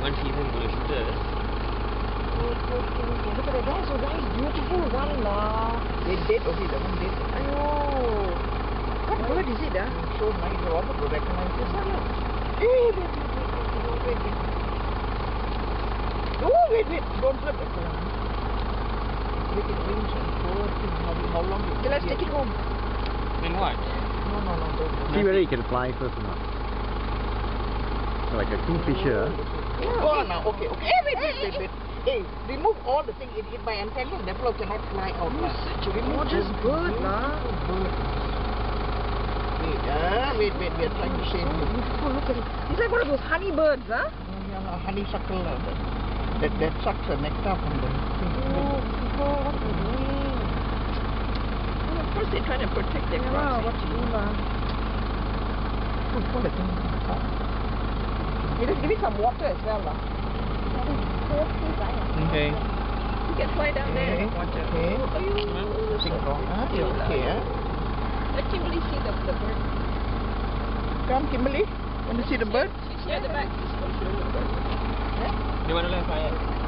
unseasoned roosters. Okay. Look at that. That's a nice, beautiful one lah. They dead okay, the one dead. Ayo. What bird is it ah? So nice, I wanted to recognize this one. Hey, wait. Don't flip it. Make it wings and how long you Okay, let's take it home. Then what? No, don't. See whether you can fly first or not. So like a kingfisher. Go on now, okay. Wait. Hey, remove all the things. It by entangling, the flow cannot fly out. Such a gorgeous bird lah. Wait, we are trying to save you. Beautiful, look at it. It's like one of those honey birds, huh? Honeysuckle, that sucks the nectar from the thing. Oh, people, what are they doing? Well, of course they're trying to protect their crops. What to do lah? Pull the thing apart. You just give it some water as well lah. Okay. You can fly down there and watch it. Okay. Oh, you Nothing wrong. You're okay, Let Kimberly see the bird. Come, Kimberly. Want to see the bird? She's near the back. She's going to show you the bird. You want to learn fire?